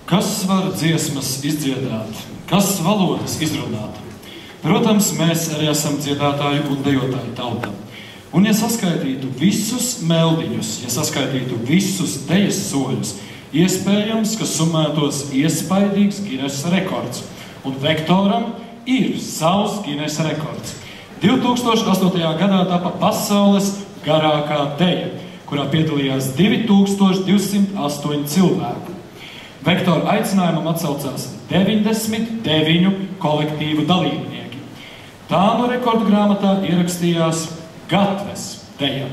Kas var dziesmas izdziedāt? Kas valodas izrunāt? Protams, mēs arī esam dziedātāju un dejotāju tauta. Un ja saskaitītu visus meldiņus, ja saskaitītu visus dejas soļus, iespējams, ka summētos iespaidīgs Ginesa rekords. Un Vektoram ir savs Ginesa rekords. 2008. gadā tapa pasaules garākā deja, kurā piedalījās 2208 cilvēku. Vektora aicinājumam atsaucās 99 kolektīvu dalībnieki. Tā no rekordu grāmatā ierakstījās Gatves deja.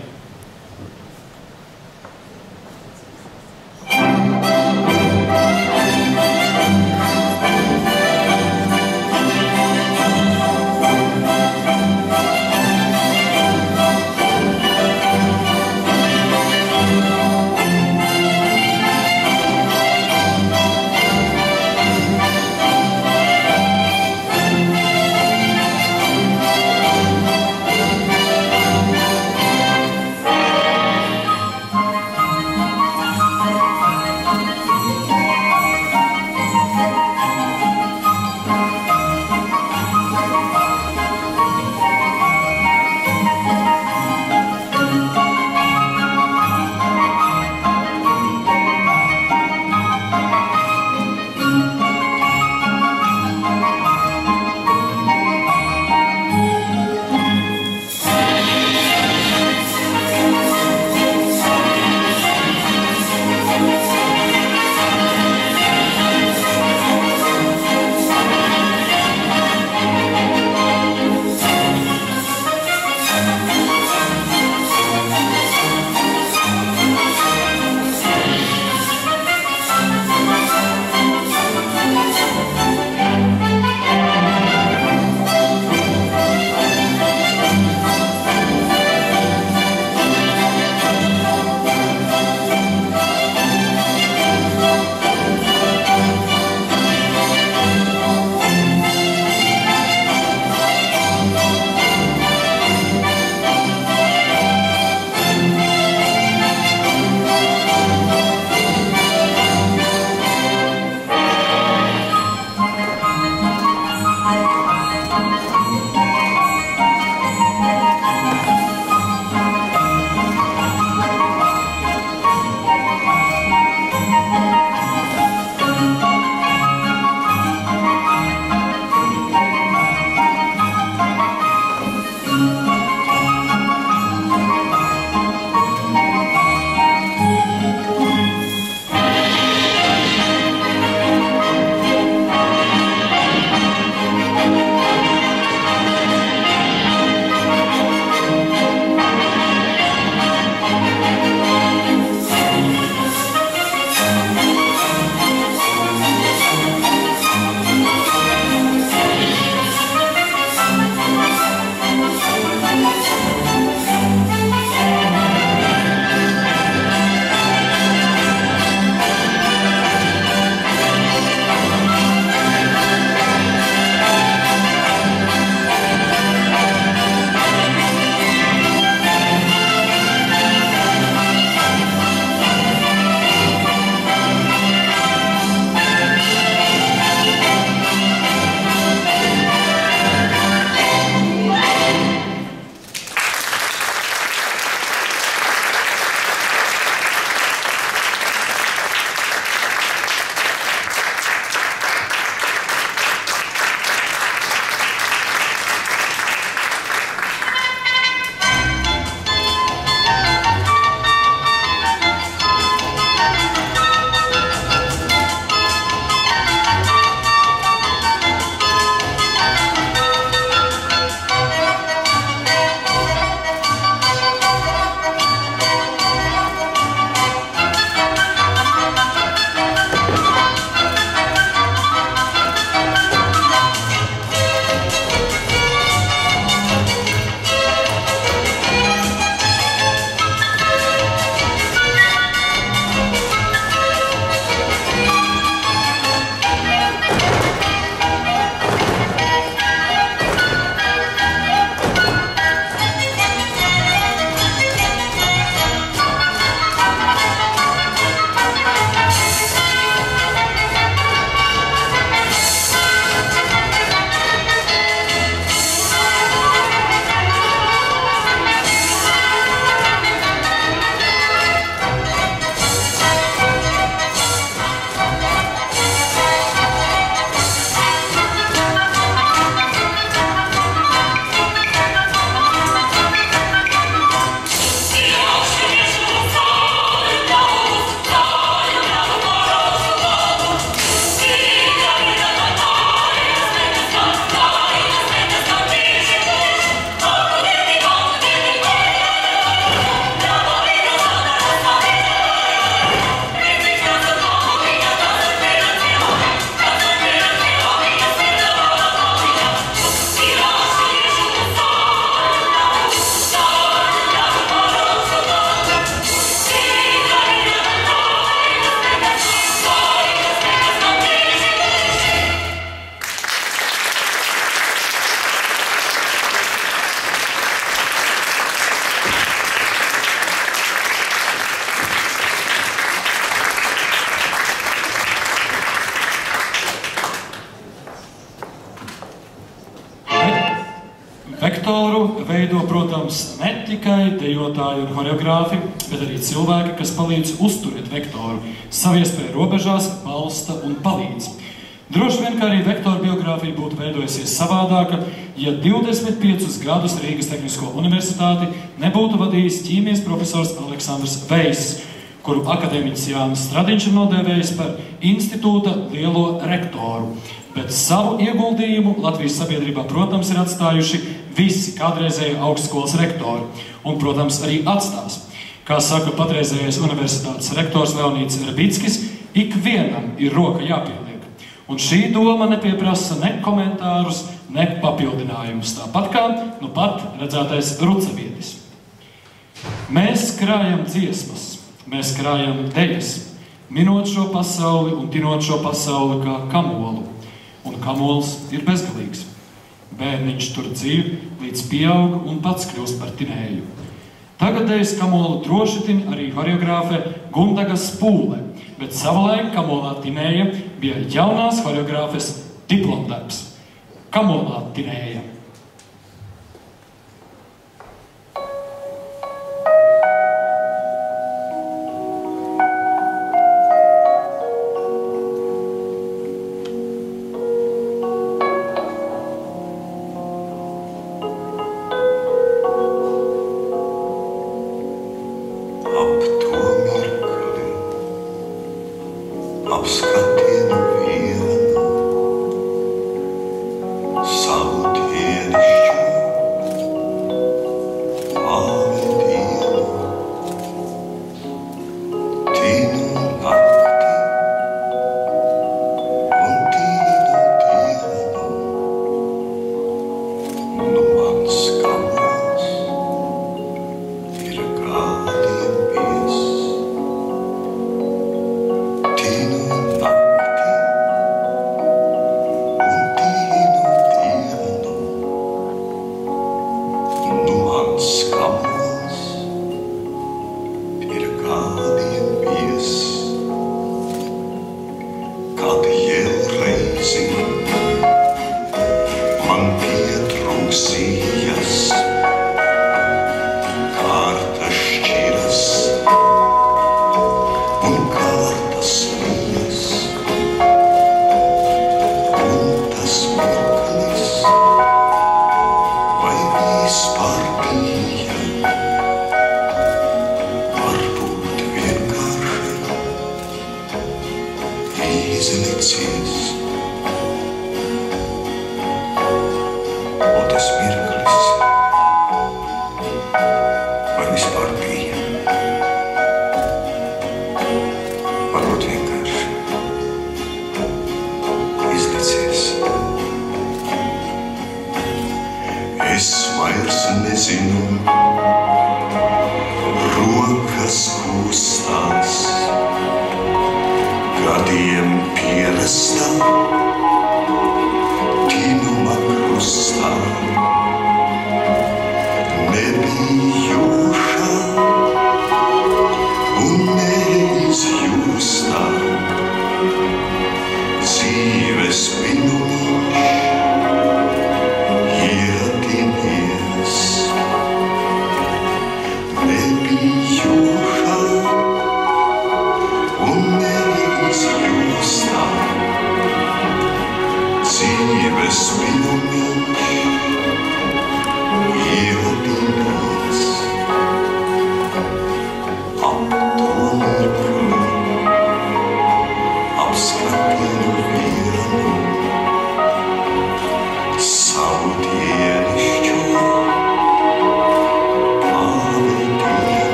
Vektoru veido, protams, ne tikai dejotāji un horeogrāfi, bet arī cilvēki, kas palīdz uzturēt vektoru, saviespēju robežās, balsta un palīdz. Droši vien, ka arī vektora biogrāfija būtu veidojusies savādāka, ja 25 gadus Rīgas Tehnisko universitāti nebūtu vadījis ķīmijas profesors Aleksandrs Veiss, kuru akadēmiķis Jānis Stradiņš ir nodēvējis par institūta lielo rektoru. Bet savu ieguldījumu Latvijas sabiedrībā, protams, ir atstājuši visi kādreizēji augstskolas rektori. Un, protams, arī atstās. Kā saka patreizējais universitātes rektors Leonīds Rebickis, ikvienam ir roka jāpieliek. Un šī doma nepieprasa ne komentārus, ne papildinājumus. Tāpat kā, nu pat redzētais Rucavietis. Mēs krājam dziesmas, mēs krājam dejas, minot šo pasauli un tinot šo pasauli kā kamolu. Un kamols ir bezgalīgs. Bērniņš tur dzīv, līdz pieaug un pats kļūst par tinēju. Tagadējs kamolu droši tin arī horeogrāfe Gundaga Spūle, bet savulaik kamolā tinēja bija jaunās horeogrāfes diplomdarbs. Kamolā tinēja.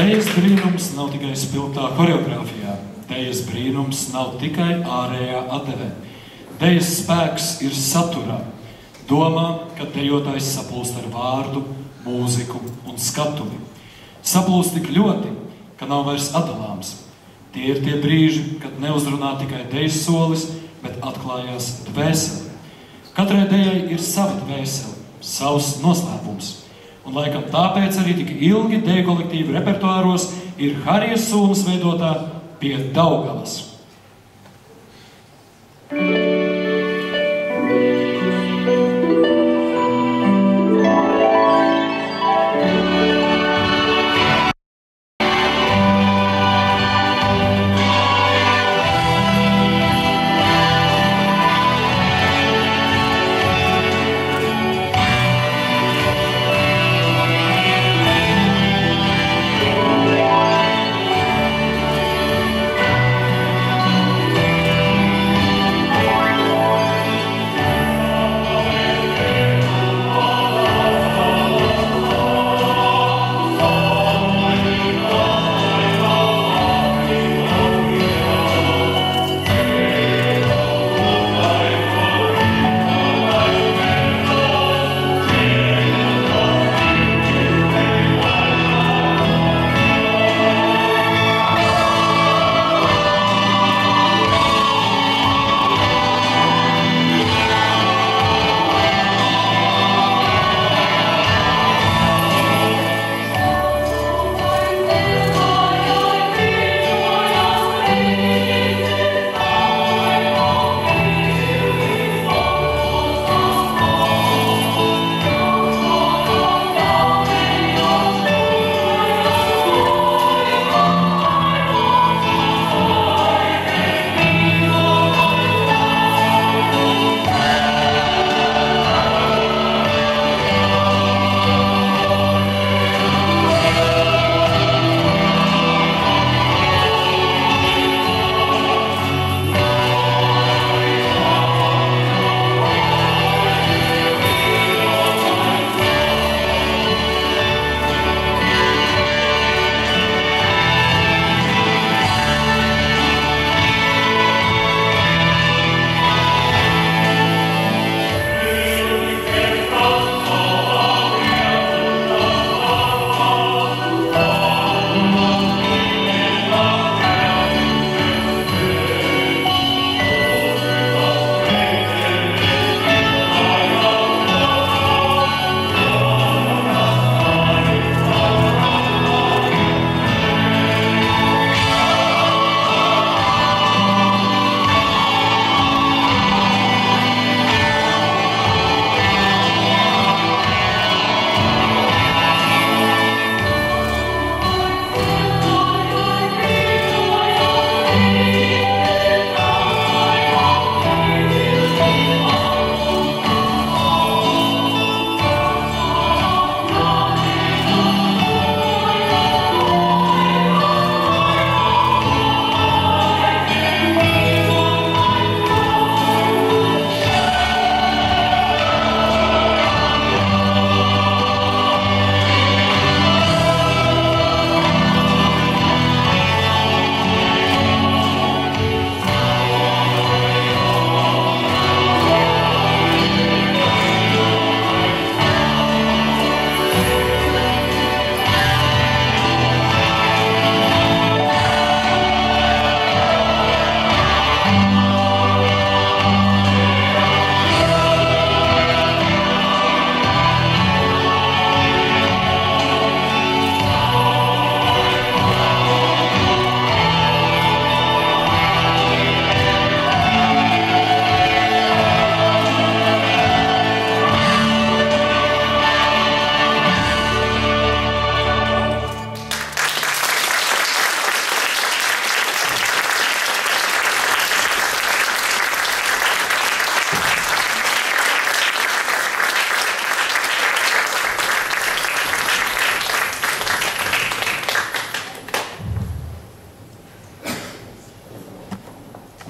Dejas brīnums nav tikai spilgtā horeogrāfijā. Dejas brīnums nav tikai ārējā atdevē. Dejas spēks ir saturā. Domā, ka dejotājs saplūst ar vārdu, mūziku un skatuvi. Saplūst tik ļoti, ka nav vairs atdalāms. Tie ir tie brīži, kad neuzrunā tikai dejas solis, bet atklājās dvēseli. Katrai dejai ir sava dvēseli, savs noslēpums. Un laikam tāpēc arī tik ilgi deju kolektīvu repertuāros ir Harijas Sūmas veidotā Pie Daugavas.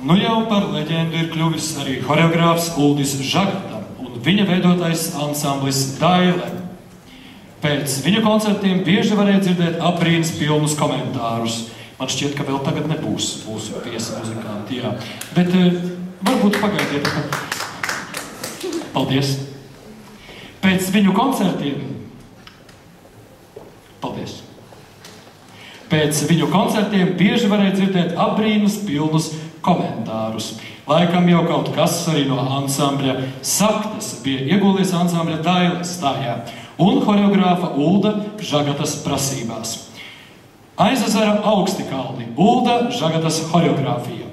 Nu jau par leģendu ir kļuvis arī horeogrāfs Uldis Žagata un viņa veidotais ansamblis Daile. Pēc viņu koncertiem bieži varēja dzirdēt apbrīnas pilnus komentārus. Man šķiet, ka vēl tagad nebūs mūsu viesi muzikanti, jā. Bet varbūt pagaidiet. Paldies. Pēc viņu koncertiem... Paldies. Pēc viņu koncertiem bieži varēja dzirdēt apbrīnas pilnus komentārus. Laikam jau kaut kas arī no ansambļa Saktas bija ieguldījies ansambļa Dailes stājā un horeogrāfa Ulda Žagatas prasībās. Aizezera augsti kalni, Ulda Žagatas horeogrāfija.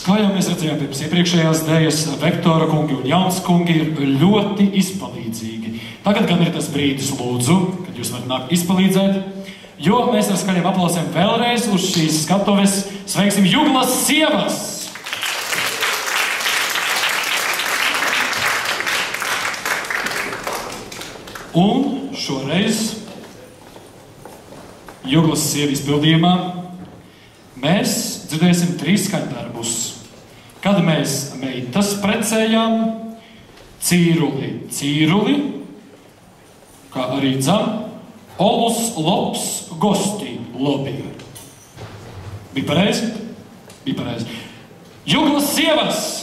Kā jau mēs redzējām pirms iepriekšējās dēļas, Vektora kungi un Jauns kungi ir ļoti izpalīdzīgi. Tagad gan ir tas brīdis, lūdzu, kad jūs varat nākt izpalīdzēt, jo mēs ar skaļiem aplausiem vēlreiz uz šīs skatuves sveiksim Juglas sievas! Un šoreiz Juglas sievu izpildījumā mēs dzirdēsim 3 skaņdarbus. Kad mēs meitas precējām, cīruli, kā arī olus lops gosti lobby. Bija pareizi? Bija pareizi. Juglas sievas!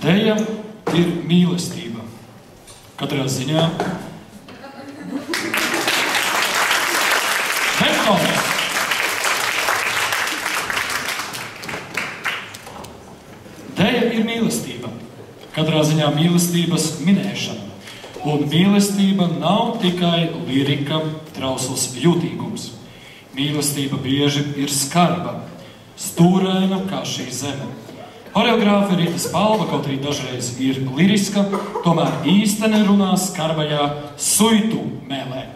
Deja ir mīlestība. Katrā ziņā vektors. Deja ir mīlestība. Katrā ziņā mīlestības minēšana. Un mīlestība nav tikai lirika, trausls jūtīgums. Mīlestība bieži ir skarba, stūraina kā šī zeme. Horeogrāfe Rita Spalva, kaut arī dažreiz ir liriska, tomēr īsteni runā skarbajā suitu mēlē.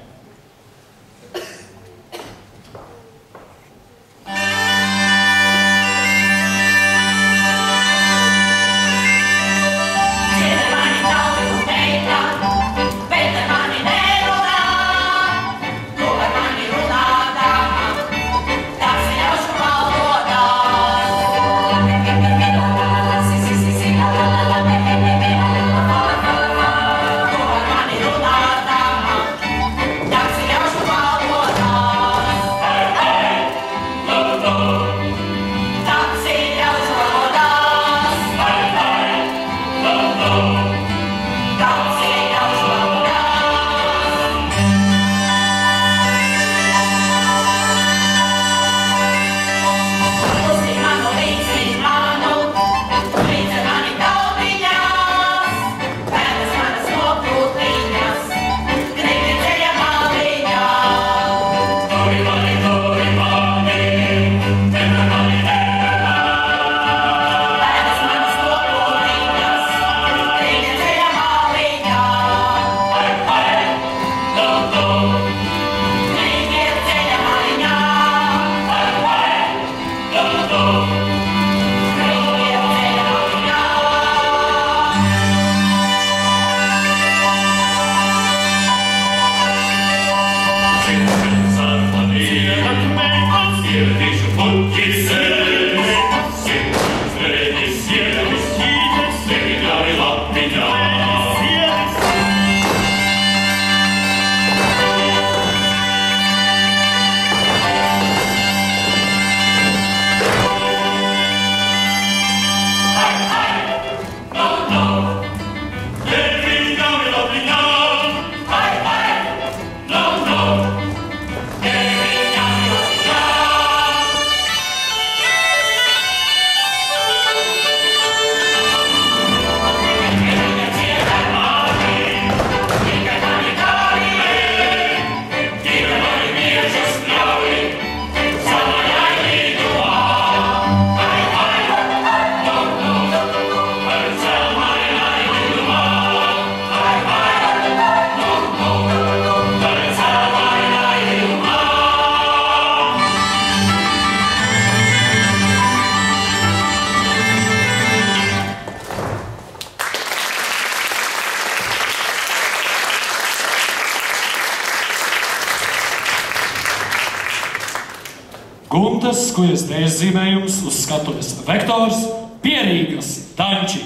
Guntas, skujas dēļas zīmējums uz skatuves vektors, Pierīgas Danči.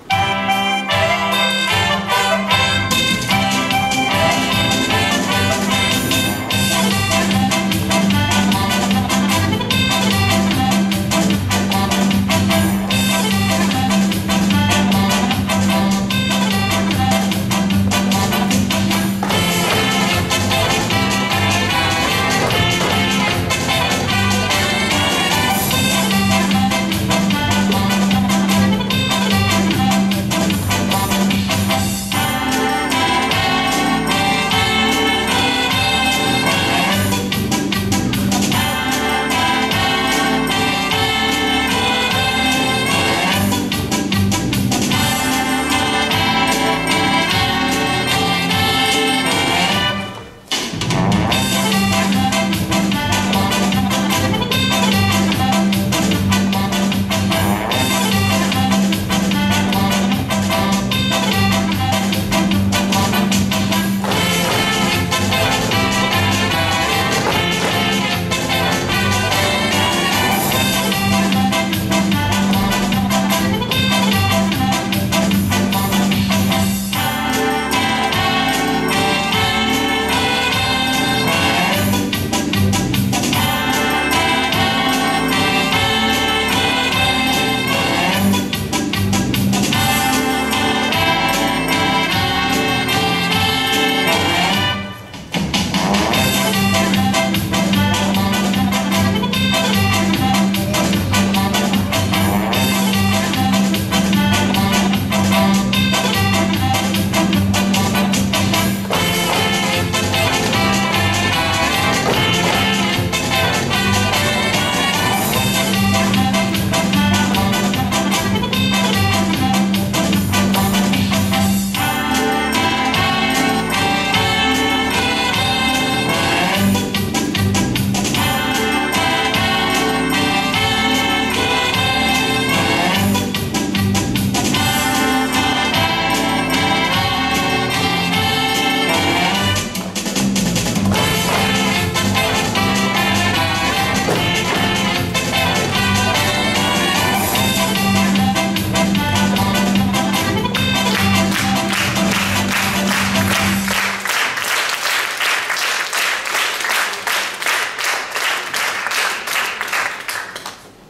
Thank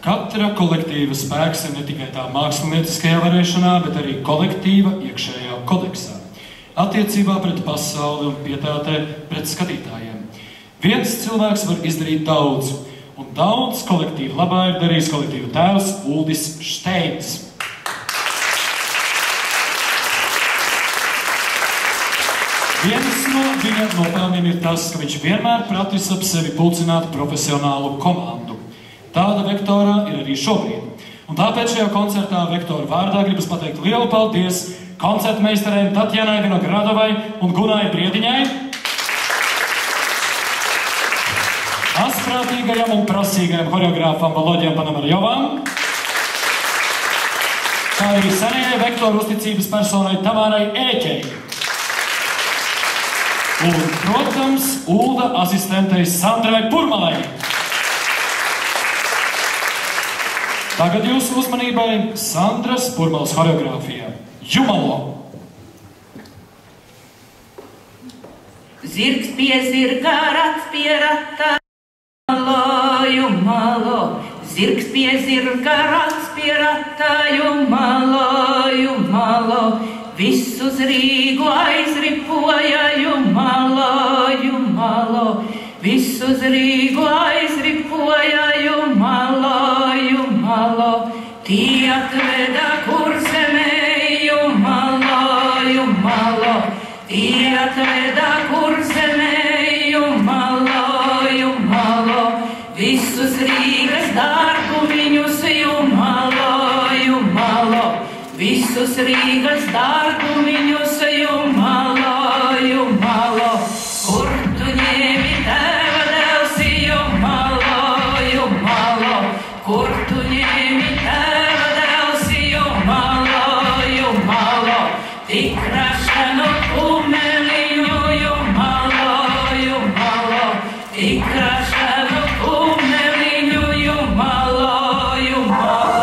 Katra kolektīva spēks ir ne tikai tā mākslinieckajā varēšanā, bet arī kolektīva iekšējā kodeksā, attiecībā pret pasauli un pietātē pret skatītājiem. Viens cilvēks var izdarīt daudz, un daudz kolektīva labā ir darījis kolektīva tēvs Uldis Šteins. Viens no viņa nopelniem ir tas, ka viņš vienmēr pratis ap sevi pulcināt profesionālu komandu. Tāda Vektorā ir arī šobrīd. Un tāpēc šajā koncertā Vektora vārdā gribas pateikt lielu paldies koncertmeistarēm Tatjanai Vinogradovai un Gunai Briediņai, asprātīgajam un prasīgajam horeogrāfam Volodjam Panomarjovam, kā arī senajai Vektora uzticības personai Tamārai Ēķei. Un, protams, Ulda asistentei Sandrai Purmalai. Tagad jūsu uzmanībai Sandras Purmalas horeogrāfija Jumalo. Zirgs pie zirga, rats pie rata, jumalo, jumalo. Zirgs pie zirga, rats pie rata, jumalo, jumalo. Viss uz Rīgu aizripoja, jumalo, jumalo. Viss uz Rīgu aizripoja, jumalo, jumalo. Tie atveda Kurzemē, jumalo, jumalo. Tie atveda Kurzemē, jumalo, jumalo. Visus Rīgas darbu viņus, jumalo, jumalo. Visus Rīgas darbu viņus, jumalo, jumalo. Kur tu ņēmi tēva dēlsi, jumalo, jumalo. Kur tu ņēmi tēva dēlsi, jumalo, jumalo. Tik rašanu kumeliņu, jumalo, jumalo. Tik rašanu kumeliņu, jumalo, jumalo.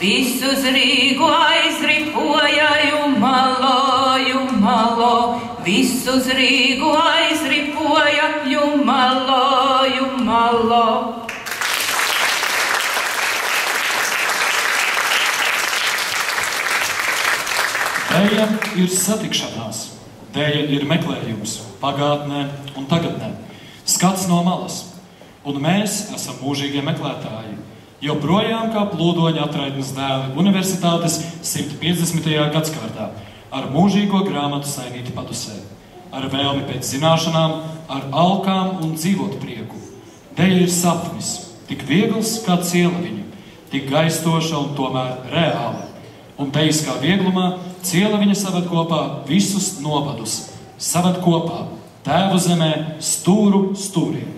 Visus Rīgu aizripoja, jumalo, jumalo. Visus Rīgu aizripoja, jumalo, jumalo. Dēja ir satikšanās, dēja ir meklējums pagātnē un tagadnē, skats no malas, un mēs esam mūžīgie meklētāji, joprojām kā plūdoņa atraitnes dēli universitātes 150. gadskārtā, ar mūžīgo grāmatu sainīti padusē, ar vēlmi pēc zināšanām, ar alkām un dzīvot prieku. Dēja ir sapnis, tik viegls kā cielaviņa, tik gaistoša un tomēr reāla. Un dejiskā vieglumā cielaviņa saved kopā visus novadus, saved kopā tēvu zemē stūru stūriem.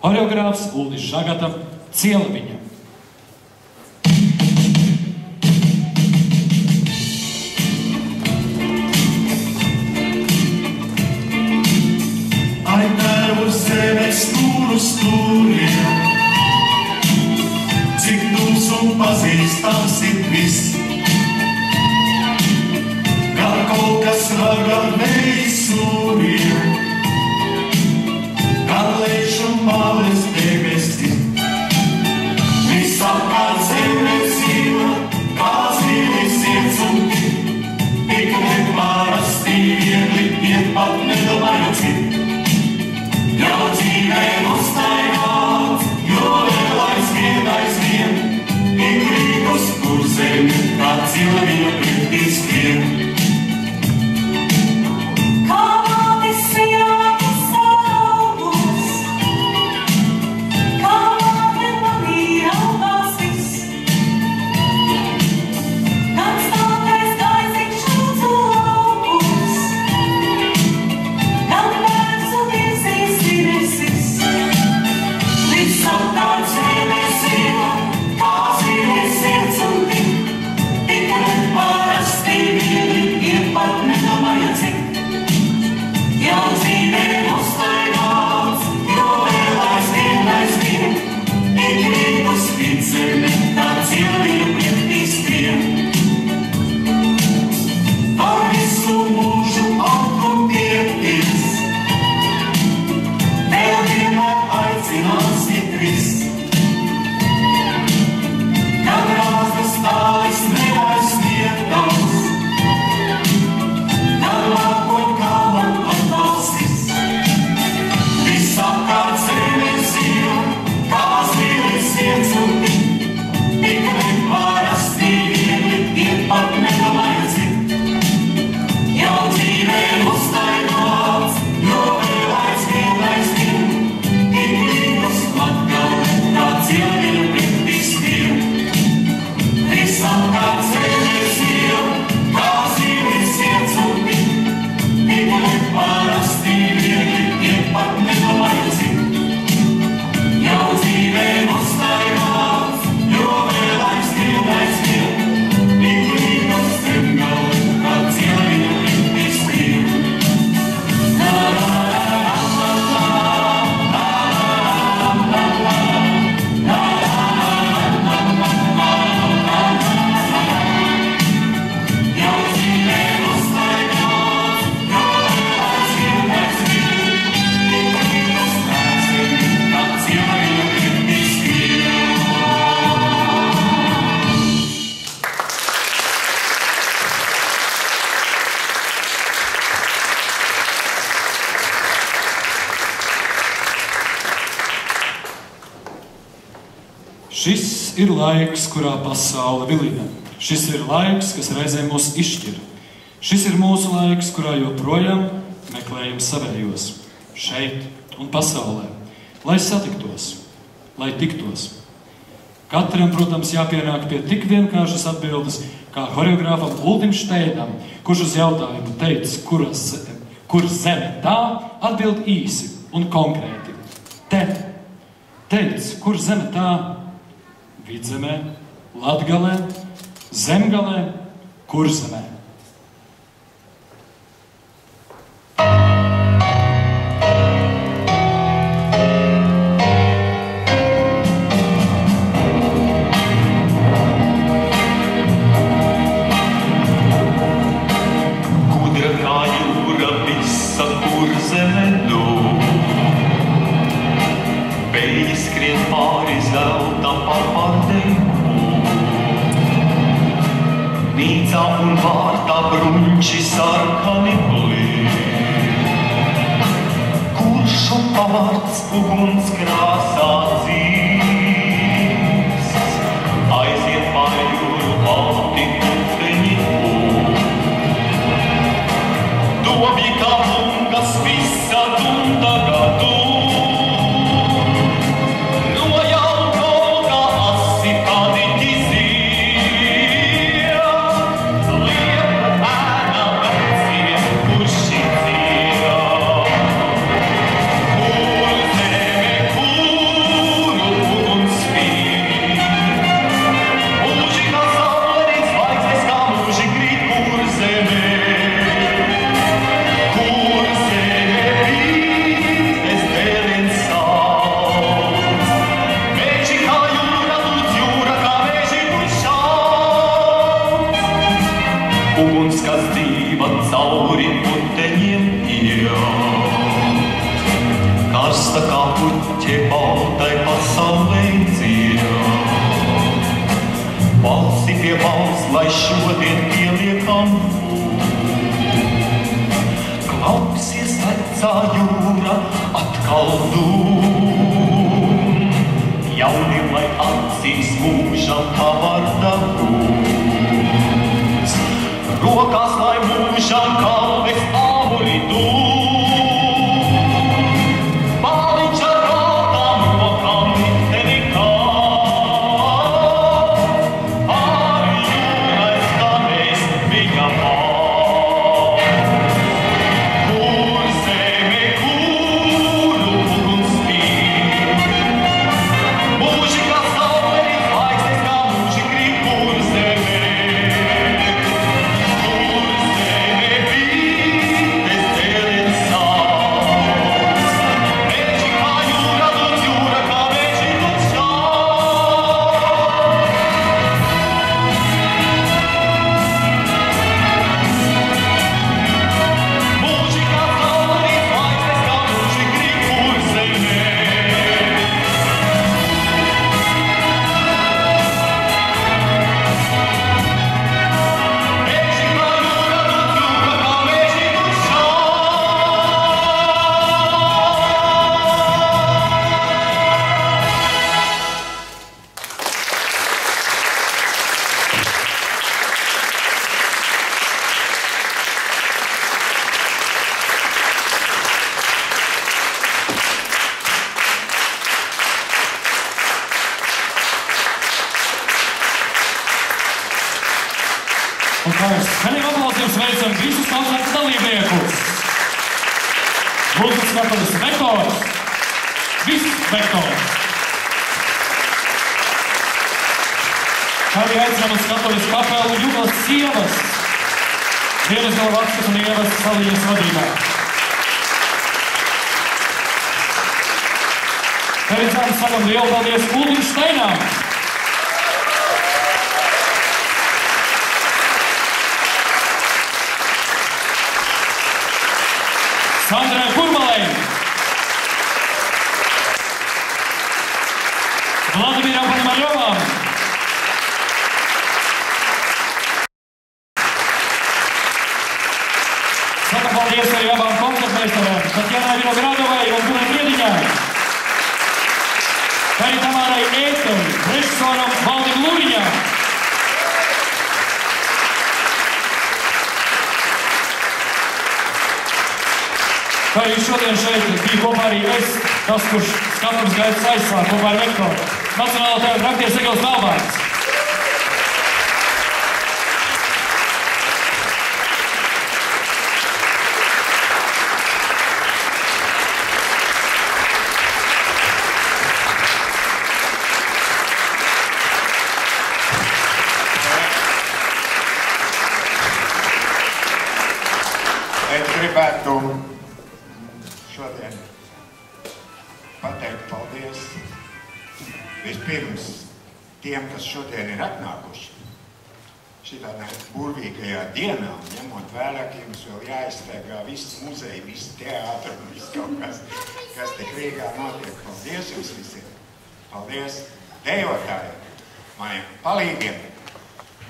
Horeogrāfs Uldis Žagata, Cielaviņa. Ai tēvu zeme stūru stūriem, cik tūs un pazīstams ir viss, kā kaut kas vaga neizsūriem, kā lēšu males debesis. Visapkārt zeme dzīva, kā zīlis iets un tik nepārasti viegli iet pat nedomājot cit. Jau dzīvē nostaigāts, jo vēl aizvien, ik rīkus, kur zeme, kā cielaviņa pretī skrien. Kā mātes sijākas augus, kā māte manī raugāsis, kad stātais gaisīgs šūcu augus, kad bērns un iesīs viresis, visapkārt zeme dzīva, kā zīlis iets un tik nepārasti viegli iet pat nedomājot cik. Jau dzīvē nostaigāts, jo vēl aizvien, ik rīkus vid zeme, kā cielaviņa pretī skrien. Par visu mūžu augum tiekties, vēl vienmēr aicinās ik viss. Kad rāzdas tālis neaizsniegtams, kad lākoņ kalvam atbalstis. Visapkārt zeme dzīva, kā zīlis iets un tik nepārasti viegli iet pat nedomājot cit. Jau dzīvē nostaigāts, jo vēl aizvien, ik rīkus Latgale, kā cielaviņa pretī skrien. Visapkārt zeme dzīva, kā zīlis iets un tik nepārasti viegli iet pat nedomājot cit. Jau dzīvē nostaigāts, jo vēl aizvien, ik rīkus Zemgale, kā cielaviņa pretī skrien. Jau dzīvē nostaigāts, jo vēl aizvien, ik rīkus Zeme, kā cielaviņa pretī skrien. Šis ir laiks, kurā pasaule vilina. Šis ir laiks, kas reizēm mūs izšķir. Šis ir mūsu laiks, kurā joprojām meklējam savējos, šeit un pasaulē, lai satiktos, lai tiktos. Katram, protams, jāpienāk pie tik vienkāršas atbildes, kā horeogrāfam Uldim Šteinam, kurš uz jautājumu teica, kur zeme tā, atbild īsi un konkrēti. Te. Teica, kur zeme tā? Vidzemē, Latgalē, Zemgalē, Kurzemē. Gudra kā jūra visa Kurzeme Vēji skrien pāri zeltam par pārdeju. Nīcā un vārtā bruņķi sarkani blīd, kuršu pārts uguns krāsā dzīvs, aiziet pār jūru balti puteņi pūd. Dobji kā bungas visa dunda gadu, cauri puteņiem iet, karsta kā puķe baltai pasaulē dzied. Balsi pie balss, lai šodien pieliekam klausies vecā jūra atkal dūm, jaunim lai acīs mūžam tā varda gūts. Rokās, lai mūžam kalves āmuri dūm, bāliņš ar rotām rokām tevi kāp, pāri jūrai skanēs viņa vārds. Kur zeme, kuru uguns spīd, mūži kā saule, zvaigznes kā mūži grib, kur zeme. Un kā mēs skaļiem aplausiem sveicam visus koncertu dalībniekus. Mūzikas kapelas vektors, viss vektors. Kā arī aicinām uz katoļas kapelu Juglas sievas, Dienas Galvatskas un Ievas Salijas vadībā. Teicām sakam lielu paldies Uldim Steinām. Sandrai Kurmalai, Vladimiram Ponomarjovam, sakam paldies arī abām koncertmeistarēm, Tatjanai Vinogradovai un Gunai Priediņai, kā arī Tamārai Ētei, režisoram Valdim Lūriņam. Kā arī šodien šeit bija kopā arī es, tas, kurš skatums gaidas aizsāk kopā ar Vektoru, Nacionālo teātra aktieris Egils Melbārds. Es gribētu šodien pateikt paldies vispirms tiem, kas šodien ir atnākuši šitā burvīgajā dienā, ņemot vērā, ka jums vēl jāizstaigā viss muzeja, viss teātra un viss kaut kas te Rīgā notiek. Paldies jums visiem! Paldies dejotājiem, maniem palīgiem!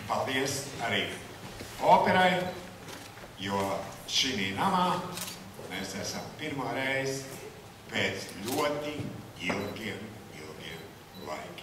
paldies arī operai, jo šī namā mēs esam pirmo reizi pēc ļoti ilgiem laikiem.